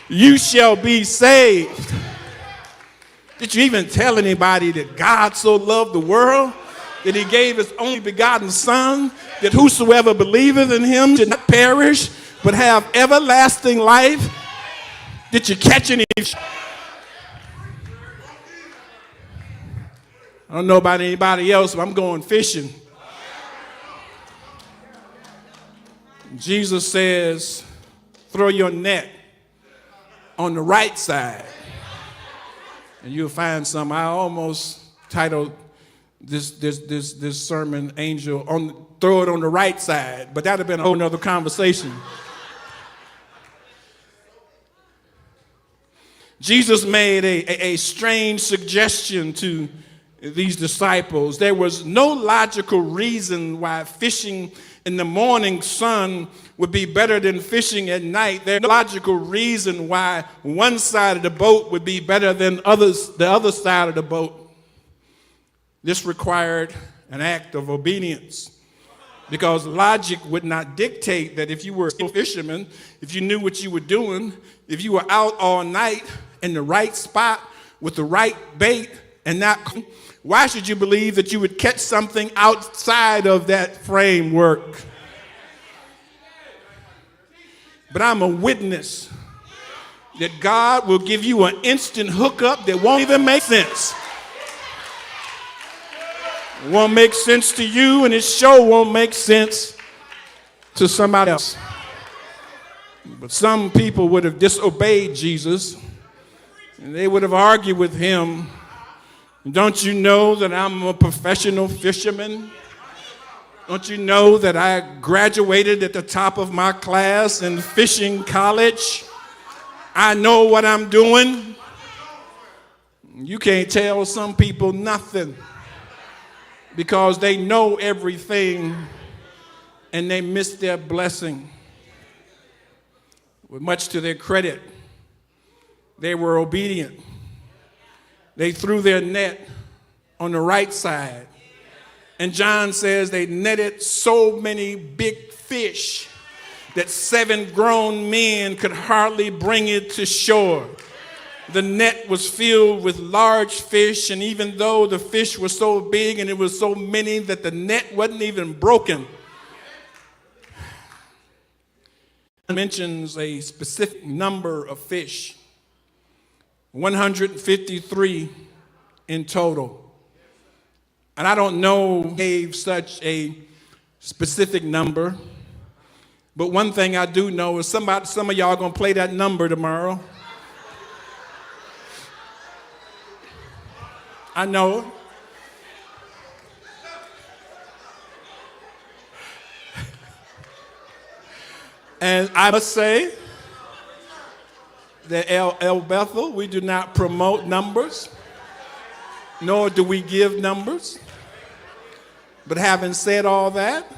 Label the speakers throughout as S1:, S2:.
S1: you shall be saved. Did you even tell anybody that God so loved the world that he gave his only begotten Son, that whosoever believeth in him should not perish but have everlasting life? Did you catch any? I don't know about anybody else, but I'm going fishing. Jesus says, throw your net on the right side, and you'll find some. I almost titled this sermon, Angel, throw it on the right side, but that'd have been a whole nother conversation. Jesus made a strange suggestion to these disciples. There was no logical reason why fishing in the morning sun would be better than fishing at night. There's no logical reason why one side of the boat would be better than the other side of the boat. This required an act of obedience, because logic would not dictate that if you were a fisherman, if you knew what you were doing, if you were out all night in the right spot with the right bait and not, why should you believe that you would catch something outside of that framework? But I'm a witness that God will give you an instant hookup that won't even make sense. It won't make sense to you, and it sure won't make sense to somebody else. But some people would have disobeyed Jesus, and they would have argued with him. Don't you know that I'm a professional fisherman? Don't you know that I graduated at the top of my class in fishing college? I know what I'm doing. You can't tell some people nothing because they know everything and they miss their blessing. With much to their credit, they were obedient. They threw their net on the right side. And John says they netted so many big fish that 7 grown men could hardly bring it to shore. The net was filled with large fish, and even though the fish were so big and it was so many that the net wasn't even broken. It mentions a specific number of fish, 153 in total. And I don't know who gave such a specific number, but one thing I do know is some of y'all are going to play that number tomorrow. I know. And I must say that at Bethel, we do not promote numbers, nor do we give numbers. But having said all that,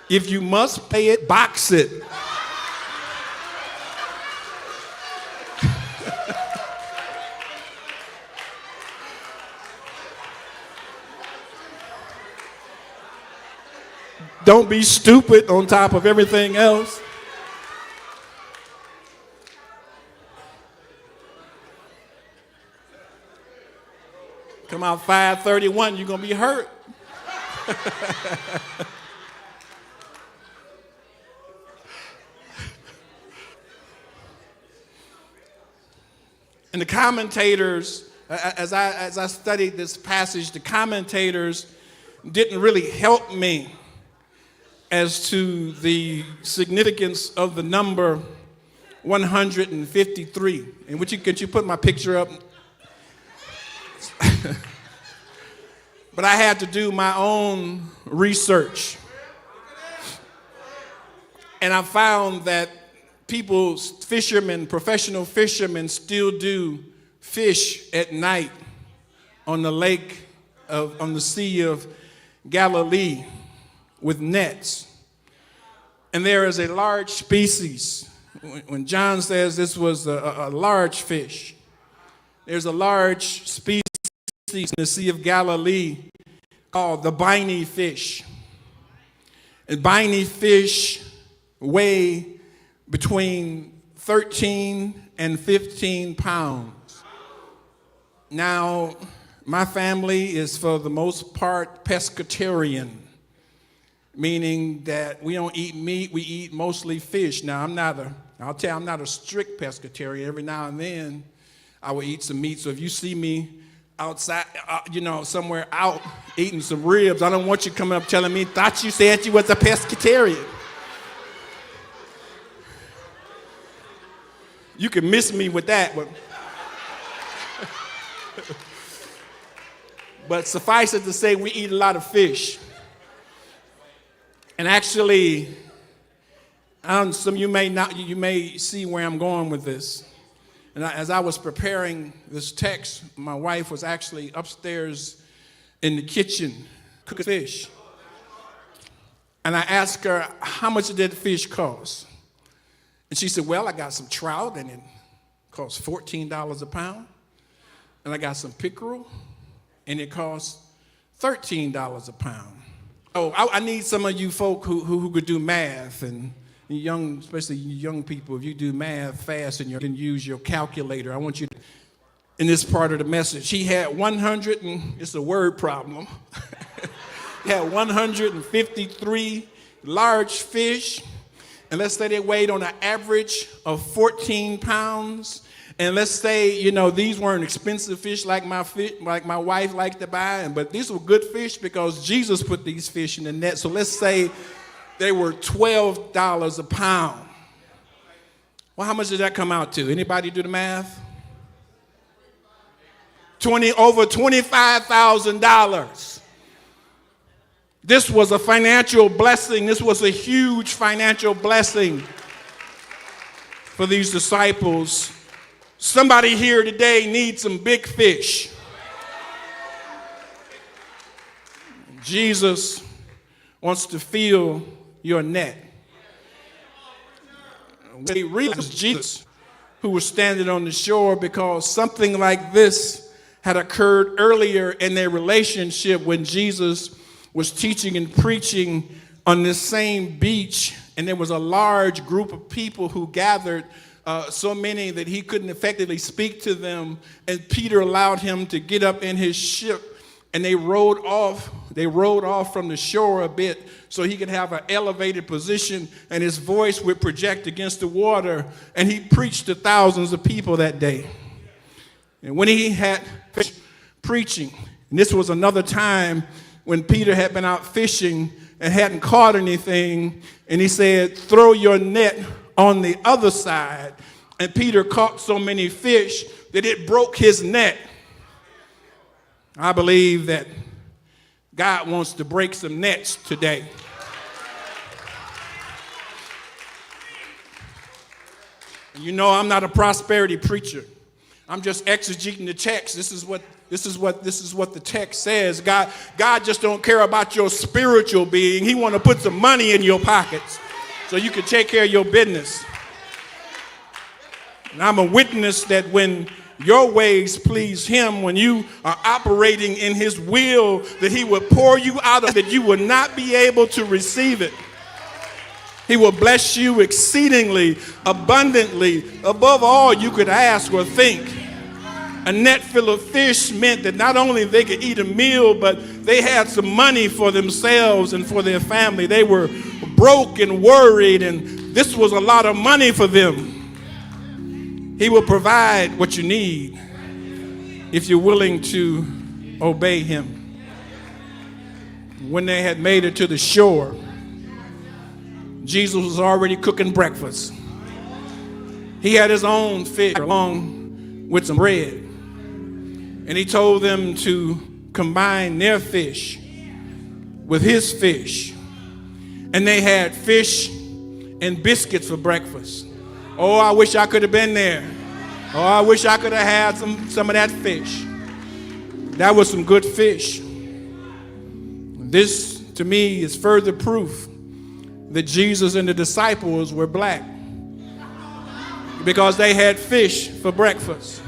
S1: if you must pay it, box it. Don't be stupid on top of everything else. Come out 5:31, you're going to be hurt. And the commentators, as I studied this passage, the commentators didn't really help me as to the significance of the number 153. And could you put my picture up? But I had to do my own research. And I found that professional fishermen still do fish at night on the Sea of Galilee with nets. And there is a large species. When John says this was a large fish, there's a large species in the Sea of Galilee called the biny fish. And biny fish weigh between 13 and 15 pounds. Now, my family is for the most part pescatarian, meaning that we don't eat meat, we eat mostly fish. Now, I'm not a strict pescatarian. Every now and then, I will eat some meat. So if you see me outside, somewhere out eating some ribs, I don't want you coming up telling me, thought you said you was a pescatarian. You can miss me with that, but suffice it to say, we eat a lot of fish. And actually, some of you may see where I'm going with this. And as I was preparing this text, my wife was actually upstairs in the kitchen cooking fish. And I asked her, how much did the fish cost? And she said, well, I got some trout, and it costs $14 a pound. And I got some pickerel, and it costs $13 a pound. Oh, I need some of you folk who could do math, and especially young people, if you do math fast and you can use your calculator, I want you to, in this part of the message, he had it's a word problem. He had 153 large fish, and let's say they weighed on an average of 14 pounds. And let's say, these weren't expensive fish like my wife liked to buy, but these were good fish because Jesus put these fish in the net. So let's say they were $12 a pound. Well, how much did that come out to? Anybody do the math? Over $25,000. This was a financial blessing. This was a huge financial blessing for these disciples. Somebody here today needs some big fish. Jesus wants to fill your net. They realized Jesus, who was standing on the shore, because something like this had occurred earlier in their relationship when Jesus was teaching and preaching on this same beach, and there was a large group of people who gathered, so many that he couldn't effectively speak to them, and Peter allowed him to get up in his ship, and they rowed off from the shore a bit so he could have an elevated position and his voice would project against the water, and he preached to thousands of people that day. And when he had finished preaching, and this was another time when Peter had been out fishing and hadn't caught anything, and he said, throw your net on the other side. And Peter caught so many fish that it broke his net. I believe that God wants to break some nets today. I'm not a prosperity preacher. I'm just exegeting the text. This is what the text says. God just don't care about your spiritual being. He want to put some money in your pockets so you can take care of your business. And I'm a witness that when your ways please him, when you are operating in his will, that he will pour you out of that you will not be able to receive it. He will bless you exceedingly, abundantly, above all you could ask or think. A net full of fish meant that not only they could eat a meal, but they had some money for themselves and for their family. They were broke and worried, and this was a lot of money for them. He will provide what you need if you're willing to obey him. When they had made it to the shore, Jesus was already cooking breakfast. He had his own fish along with some bread. And he told them to combine their fish with his fish. And they had fish and biscuits for breakfast. Oh, I wish I could have been there. Oh, I wish I could have had some of that fish. That was some good fish. This, to me, is further proof that Jesus and the disciples were black, because they had fish for breakfast.